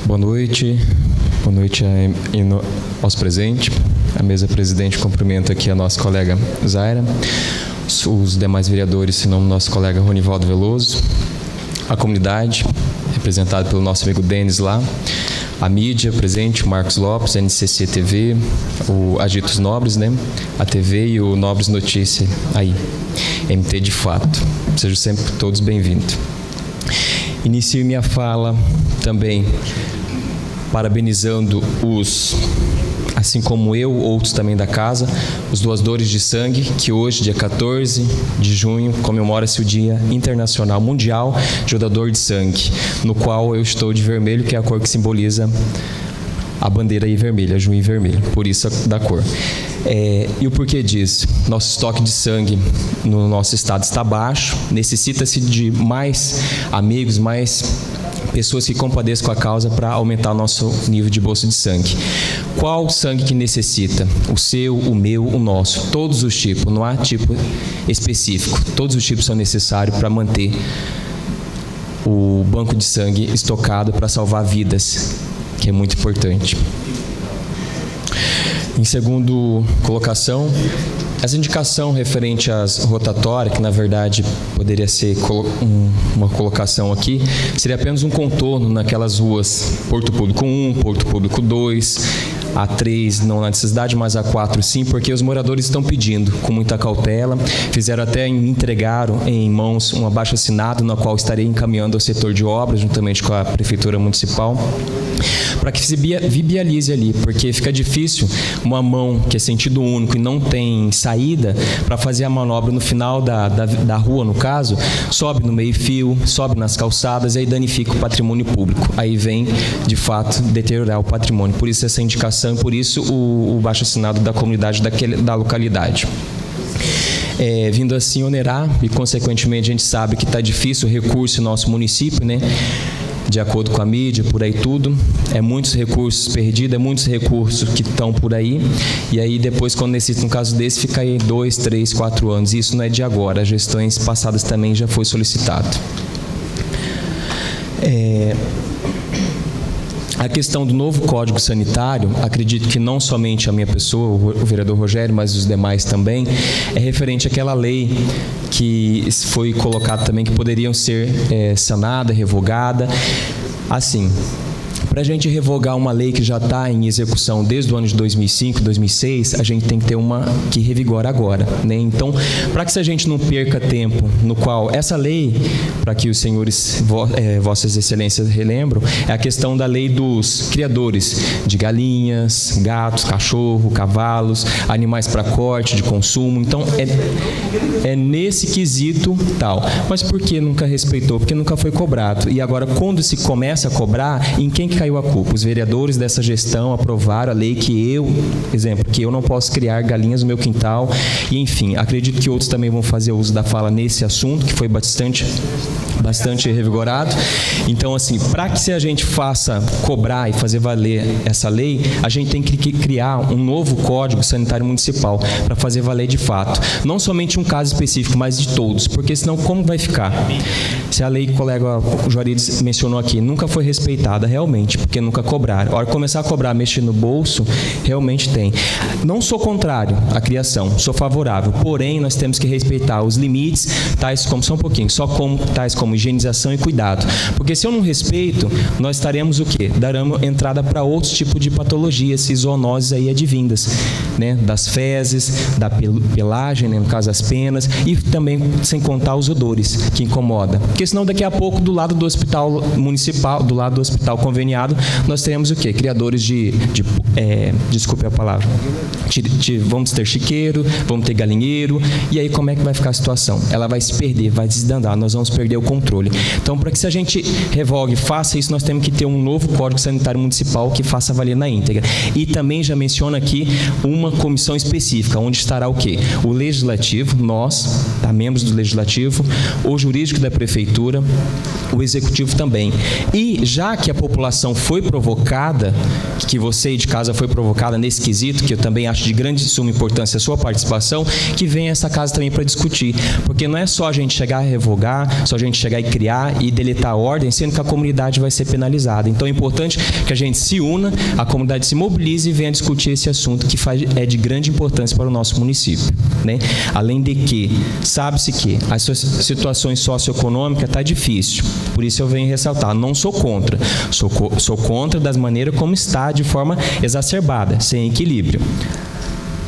Boa noite aos presentes, a mesa presidente, cumprimento aqui a nossa colega Zaira, os demais vereadores, em nome do nosso colega Ronivaldo Veloso, a comunidade, representada pelo nosso amigo Denis lá, a mídia presente, o Marcos Lopes, a NCC TV, o Agitos Nobres, né? A TV e o Nobres Notícia, aí, MT de Fato. Sejam sempre todos bem-vindos. Inicio minha fala também parabenizando assim como eu, outros também da casa, os doadores de sangue, que hoje, dia 14 de junho, comemora-se o Dia Internacional Mundial de Doador de Sangue, no qual eu estou de vermelho, que é a cor que simboliza a bandeira aí vermelha, junho vermelho, por isso da cor. E o porquê disso? Nosso estoque de sangue no nosso estado está baixo, necessita-se de mais amigos, mais pessoas que compadeçam com a causa para aumentar o nosso nível de bolsa de sangue. Qual sangue que necessita? O seu, o meu, o nosso. Todos os tipos, não há tipo específico. Todos os tipos são necessários para manter o banco de sangue estocado para salvar vidas, que é muito importante. Em segundo colocação, essa indicação referente às rotatórias, que na verdade poderia ser uma colocação aqui, seria apenas um contorno naquelas ruas Porto Público 1, Porto Público 2, A3 não na necessidade, mas A4 sim, porque os moradores estão pedindo com muita cautela, entregaram em mãos um abaixo-assinado, no qual estarei encaminhando ao setor de obras, juntamente com a Prefeitura Municipal, para que se viabilize ali, porque fica difícil uma mão que é sentido único e não tem saída para fazer a manobra no final da rua, no caso, sobe no meio-fio, sobe nas calçadas e aí danifica o patrimônio público. Aí vem, de fato, deteriorar o patrimônio. Por isso essa indicação e por isso o baixo-assinado da comunidade da localidade. Vindo assim onerar, e consequentemente a gente sabe que está difícil o recurso no nosso município, né? De acordo com a mídia, por aí tudo, muitos recursos perdidos, muitos recursos que estão por aí, e aí depois, quando necessita um caso desse, fica aí 2, 3, 4 anos, isso não é de agora, as gestões passadas também já foi solicitado. A questão do novo Código Sanitário, acredito que não somente a minha pessoa, o vereador Rogério, mas os demais também, é referente àquela lei que foi colocada também, que poderiam ser sanada, revogada. Assim, para a gente revogar uma lei que já está em execução desde o ano de 2005, 2006, a gente tem que ter uma que revigora agora, né? Então, para que a gente não perca tempo, no qual essa lei, para que os senhores, vossas excelências relembram, é a questão da lei dos criadores de galinhas, gatos, cachorro, cavalos, animais para corte, de consumo. Então, é nesse quesito tal. Mas por que nunca respeitou? Porque nunca foi cobrado. E agora, quando se começa a cobrar, em quem que caiu a culpa? Os vereadores dessa gestão aprovaram a lei que eu não posso criar galinhas no meu quintal, e enfim, acredito que outros também vão fazer uso da fala nesse assunto, que foi bastante revigorado. Então, assim, para que a gente faça cobrar e fazer valer essa lei, a gente tem que criar um novo Código Sanitário Municipal, para fazer valer de fato. Não somente um caso específico, mas de todos, porque senão como vai ficar? Se a lei que o colega Juarides mencionou aqui nunca foi respeitada, realmente, porque nunca cobraram. A hora de começar a cobrar, mexer no bolso, realmente tem. Não sou contrário à criação, sou favorável, porém nós temos que respeitar os limites, tais como higienização e cuidado. Porque se eu não respeito, nós estaremos o quê? Daremos entrada para outros tipos de patologias e zoonoses aí advindas, né? Das fezes, da pelagem, né? No caso das penas, e também sem contar os odores que incomodam. Porque senão daqui a pouco, do lado do hospital municipal, do lado do hospital conveniado, nós teremos o quê? Criadores desculpe a palavra, vamos ter chiqueiro, vamos ter galinheiro, e aí como é que vai ficar a situação? Ela vai se perder, vai desdandar, nós vamos perder o controle. Então, para que se a gente revogue, faça isso, nós temos que ter um novo Código Sanitário Municipal que faça valer na íntegra. E também já menciona aqui um uma comissão específica, onde estará o quê? O legislativo, nós, membros do legislativo, o jurídico da prefeitura, o executivo também. E já que a população foi provocada, que você de casa foi provocada nesse quesito, que eu também acho de grande suma importância a sua participação, que venha essa casa também para discutir. Porque não é só a gente chegar a revogar, só a gente chegar e criar e deletar a ordem, sendo que a comunidade vai ser penalizada. Então é importante que a gente se una, a comunidade se mobilize e venha discutir esse assunto que é de grande importância para o nosso município, né? Além de que, sabe-se que as situações socioeconômicas está difícil, por isso eu venho ressaltar, não sou contra, sou contra das maneiras como está, de forma exacerbada, sem equilíbrio.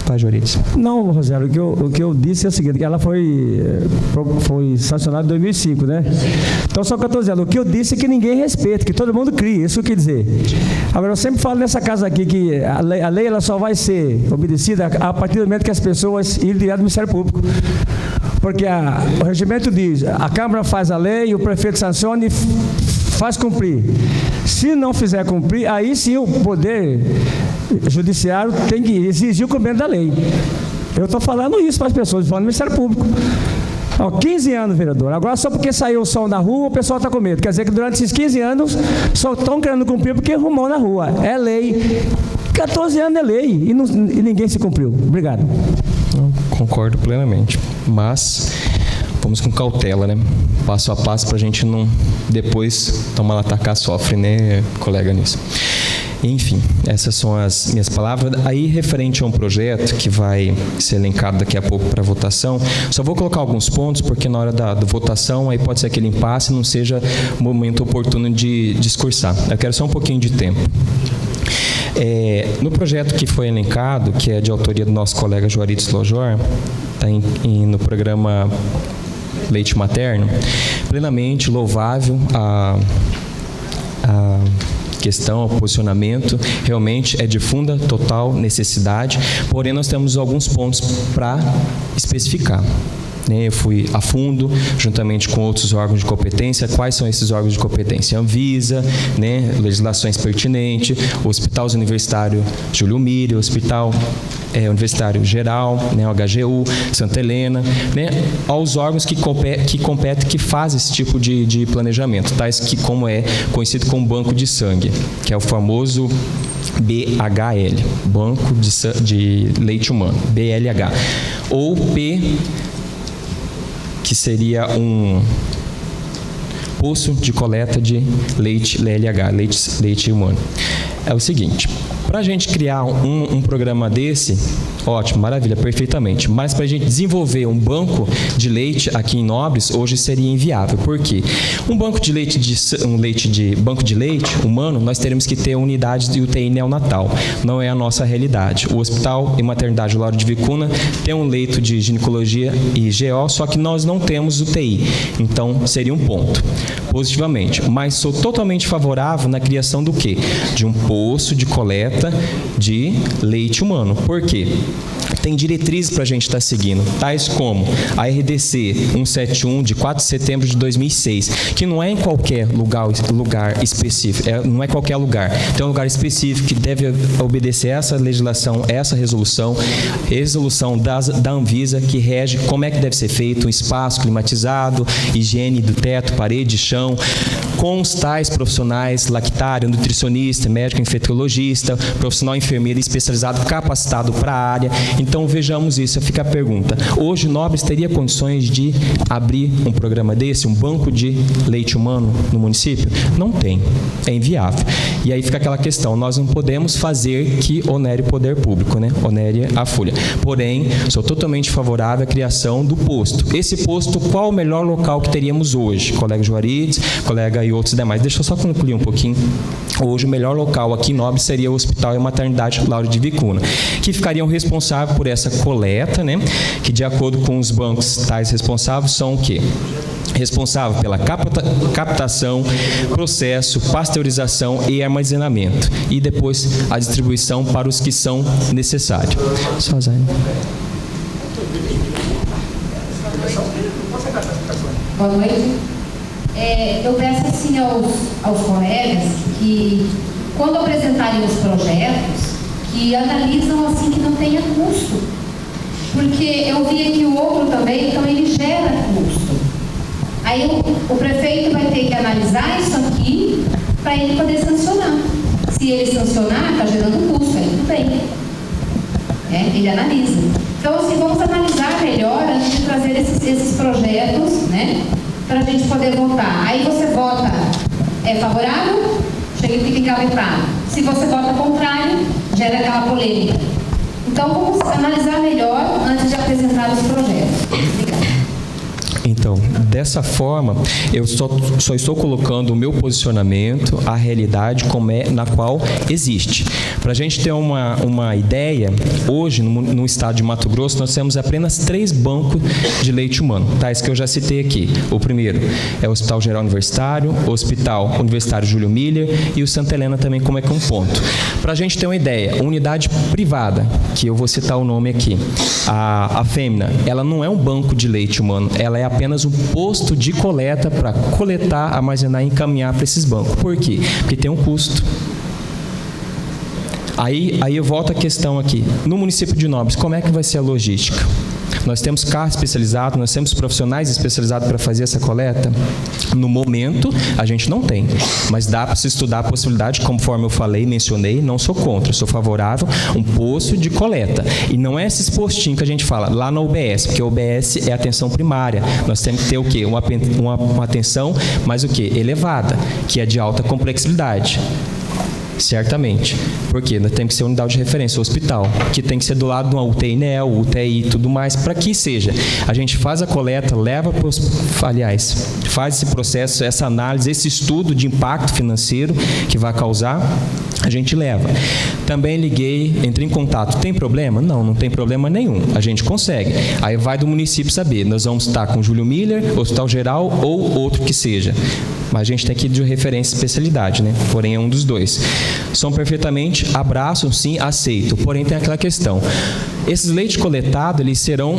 Vai, Juarides. Não, Rogério, o que eu disse é o seguinte, que ela foi sancionada em 2005, né? Então, só que eu estou dizendo, o que eu disse é que ninguém respeita, que todo mundo cria, isso que eu quer dizer. Agora, eu sempre falo nessa casa aqui que a lei ela só vai ser obedecida a partir do momento que as pessoas irem direto do Ministério Público. Porque o regimento diz, a Câmara faz a lei, o prefeito sanciona e faz cumprir. Se não fizer cumprir, aí sim o poder judiciário tem que exigir o cumprimento da lei. Eu estou falando isso para as pessoas, falando do Ministério Público. 15 anos, vereador. Agora só porque saiu o som da rua, o pessoal está com medo. Quer dizer que durante esses 15 anos só estão querendo cumprir porque arrumou na rua. É lei. 14 anos é lei e ninguém se cumpriu. Obrigado. Eu concordo plenamente. Mas vamos com cautela, né? Passo a passo para a gente não depois tomar lá atacar sofre, né, colega, nisso. Enfim, essas são as minhas palavras. Aí, referente a um projeto que vai ser elencado daqui a pouco para votação, só vou colocar alguns pontos, porque na hora da votação, aí pode ser aquele impasse, não seja o momento oportuno de discursar. Eu quero só um pouquinho de tempo. No projeto que foi elencado, que é de autoria do nosso colega Juarides Lojor, está no programa Leite Materno, plenamente louvável a questão, o posicionamento, realmente é de funda total necessidade, porém nós temos alguns pontos para especificar. Eu fui a fundo, juntamente com outros órgãos de competência. Quais são esses órgãos de competência? Anvisa, legislações pertinentes, o Hospital Universitário Júlio Miro, Hospital Universitário Geral, o HGU, Santa Helena, aos órgãos que competem, que fazem esse tipo de planejamento, tais que como é conhecido como banco de sangue, que é o famoso BHL, Banco de Leite Humano, BLH, ou P, que seria um poço de coleta de leite LH, leite humano. É o seguinte, para a gente criar um programa desse, ótimo, maravilha, perfeitamente, mas para a gente desenvolver um banco de leite aqui em Nobres, hoje seria inviável. Por quê? Um banco de leite, banco de leite humano, nós teremos que ter unidades de UTI neonatal. Não é a nossa realidade. O Hospital e Maternidade Lauro de Vicuna tem um leito de ginecologia e GO, só que nós não temos UTI. Então, seria um ponto. Positivamente. Mas sou totalmente favorável na criação do quê? De um poço de coleta de leite humano. Por quê? Tem diretrizes para a gente estar seguindo, tais como a RDC 171, de 4 de setembro de 2006, que não é em qualquer lugar específico, não é qualquer lugar. Tem um lugar específico que deve obedecer essa legislação, essa resolução da Anvisa, que rege como é que deve ser feito um espaço climatizado, higiene do teto, parede, chão, com os tais profissionais, lactário, nutricionista, médico infectologista, profissional enfermeiro especializado, capacitado para a área. Então, vejamos isso. Fica a pergunta. Hoje, Nobres teria condições de abrir um programa desse, um banco de leite humano no município? Não tem. É inviável. E aí fica aquela questão. Nós não podemos fazer que onere o poder público, onere a folha. Porém, sou totalmente favorável à criação do posto. Esse posto, qual o melhor local que teríamos hoje? Colega Juarides, colega e outros demais. Deixa eu só concluir um pouquinho. Hoje, o melhor local aqui em Nobres seria o Hospital e Maternidade Lauro de Vicuna, que ficariam responsáveis por essa coleta, que de acordo com os bancos tais responsáveis são o quê? Responsável pela captação, processo, pasteurização e armazenamento, e depois a distribuição para os que são necessários. Boa noite. Eu peço assim aos colegas que, quando apresentarem os projetos, e analisam assim que não tenha custo. Porque eu vi aqui o outro também, então ele gera custo. Aí o prefeito vai ter que analisar isso aqui para ele poder sancionar. Se ele sancionar, está gerando custo, aí tudo bem. Ele analisa. Então, assim, vamos analisar melhor antes de trazer esses projetos, né, para a gente poder votar. Aí você vota favorável, chega e fica encavifado. Se você vota contrário, gera aquela polêmica. Então, vamos analisar melhor antes de apresentar os projetos. Obrigada. Então, dessa forma, eu só estou colocando o meu posicionamento, a realidade como é, na qual existe. Para a gente ter uma ideia, hoje, no estado de Mato Grosso, nós temos apenas 3 bancos de leite humano, tais que eu já citei aqui. O primeiro é o Hospital Geral Universitário, o Hospital Universitário Júlio Miller e o Santa Helena também, como é que é um ponto. Para a gente ter uma ideia, unidade privada, que eu vou citar o nome aqui, a Fêmea, ela não é um banco de leite humano, ela é apenas um posto de coleta para coletar, armazenar e encaminhar para esses bancos. Por quê? Porque tem um custo. Aí eu volto à questão aqui. No município de Nobres, como é que vai ser a logística? Nós temos carro especializado, nós temos profissionais especializados para fazer essa coleta? No momento, a gente não tem. Mas dá para se estudar a possibilidade, conforme eu falei, mencionei, não sou contra, sou favorável, um posto de coleta. E não é esses postinhos que a gente fala, lá na UBS, porque a UBS é atenção primária. Nós temos que ter o quê? Uma atenção, mas o quê? Elevada, que é de alta complexidade. Certamente. Porque nós temos que ser unidade de referência, o hospital, que tem que ser do lado de uma UTI-NEL, UTI e tudo mais, para que seja. A gente faz a coleta, leva para os... Aliás, faz esse processo, essa análise, esse estudo de impacto financeiro que vai causar, a gente leva. Também liguei, entrei em contato. Tem problema? Não, não tem problema nenhum. A gente consegue. Aí vai do município saber. Nós vamos estar com o Júlio Miller, Hospital Geral ou outro que seja. Mas a gente tem que ir de referência e especialidade, né? Porém, é um dos dois. São perfeitamente, abraçam, sim, aceito. Porém, tem aquela questão. Esses leites coletados, eles serão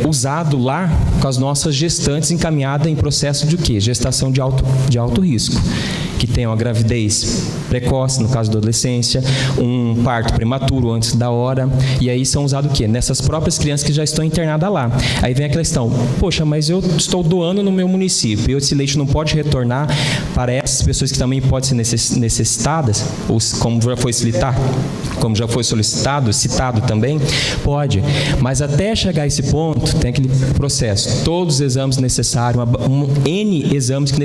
usados lá com as nossas gestantes encaminhadas em processo de quê? Gestação de alto risco. Que tenham a gravidez precoce, no caso da adolescência, um parto prematuro antes da hora, e aí são usados o quê? Nessas próprias crianças que já estão internadas lá. Aí vem a questão, poxa, mas eu estou doando no meu município, e esse leite não pode retornar para essas pessoas que também podem ser necessitadas, ou como já foi solicitado, citado também, pode, mas até chegar a esse ponto, tem aquele processo, todos os exames necessários, N exames que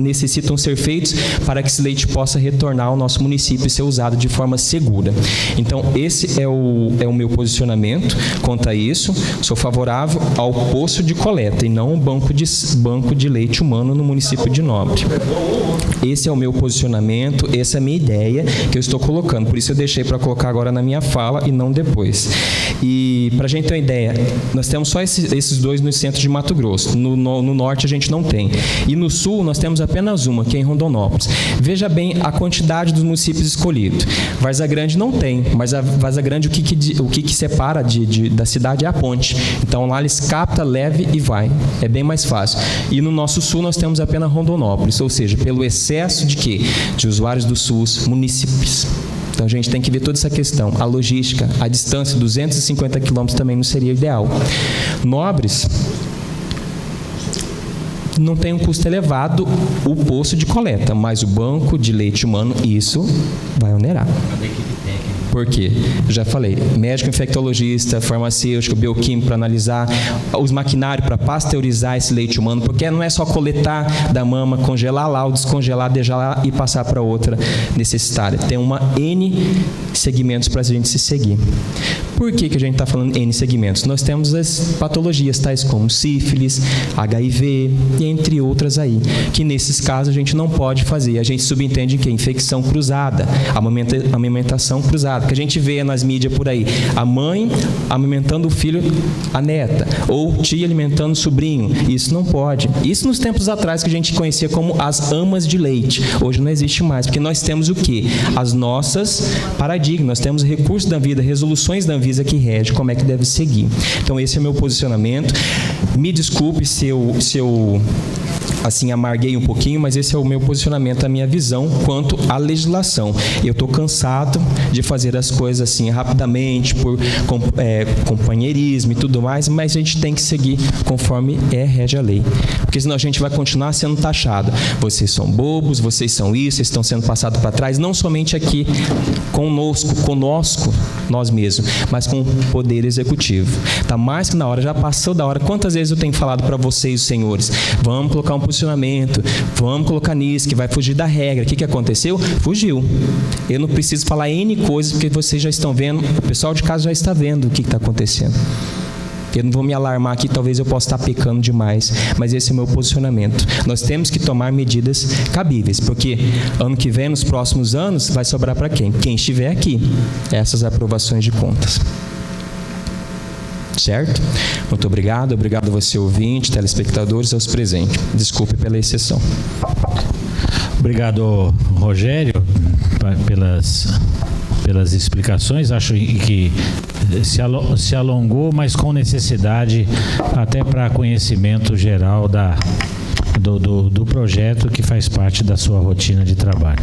necessitam ser feitos para que esse leite possa retornar ao nosso município e ser usado de forma segura. Então, esse é o meu posicionamento quanto a isso. Sou favorável ao posto de coleta e não um banco de leite humano no município de Nobre. Esse é o meu posicionamento, essa é a minha ideia que eu estou colocando. Por isso eu deixei para colocar agora na minha fala e não depois. E para a gente ter uma ideia, nós temos só esses dois no centro de Mato Grosso. No norte a gente não tem. E no sul nós temos apenas uma, que é em Rondonópolis. Veja bem a quantidade dos municípios escolhidos. Várzea Grande não tem, mas a Várzea Grande, o que separa da cidade é a ponte. Então lá eles captam, leve e vai. É bem mais fácil. E no nosso sul nós temos apenas Rondonópolis, ou seja, pelo excesso de quê? De usuários do SUS, munícipes. Então a gente tem que ver toda essa questão. A logística, a distância, 250 quilômetros também não seria ideal. Nobres não tem um custo elevado o posto de coleta, mas o banco de leite humano, isso vai onerar. Por quê? Já falei, médico infectologista, farmacêutico, bioquímico para analisar, os maquinários para pasteurizar esse leite humano, porque não é só coletar da mama, congelar lá, ou descongelar, deixar lá e passar para outra necessitária. Tem uma N segmentos para a gente se seguir. Por que a gente está falando N segmentos? Nós temos as patologias tais como sífilis, HIV, e entre outras aí, que nesses casos a gente não pode fazer. A gente subentende que é infecção cruzada, amamentação cruzada, que a gente vê nas mídias por aí, a mãe amamentando o filho, a neta, ou tia alimentando o sobrinho. Isso não pode. Isso nos tempos atrás que a gente conhecia como as amas de leite. Hoje não existe mais, porque nós temos o quê? As nossas paradigmas, nós temos recursos da vida, resoluções da Anvisa que rege como é que deve seguir. Então esse é o meu posicionamento. Me desculpe se eu assim, amarguei um pouquinho, mas esse é o meu posicionamento, a minha visão quanto à legislação. Eu estou cansado de fazer as coisas assim rapidamente, por companheirismo e tudo mais, mas a gente tem que seguir conforme rege a lei. Porque senão a gente vai continuar sendo taxado. Vocês são bobos, vocês são isso, vocês estão sendo passados para trás, não somente aqui conosco, nós mesmos, mas com o poder executivo. Está mais que na hora, já passou da hora. Quantas vezes eu tenho falado para vocês, os senhores, vamos colocar um posicionamento, vamos colocar nisso, que vai fugir da regra. O que aconteceu? Fugiu. Eu não preciso falar N coisas, porque vocês já estão vendo, o pessoal de casa já está vendo o que está acontecendo. Eu não vou me alarmar aqui, talvez eu possa estar pecando demais, mas esse é o meu posicionamento. Nós temos que tomar medidas cabíveis, porque ano que vem, nos próximos anos, vai sobrar para quem? Quem estiver aqui, essas aprovações de contas. Certo? Muito obrigado. Obrigado a você, ouvinte, telespectadores, aos presentes. Desculpe pela exceção. Obrigado, Rogério, pelas explicações. Acho que se alongou, mas com necessidade até para conhecimento geral do projeto que faz parte da sua rotina de trabalho.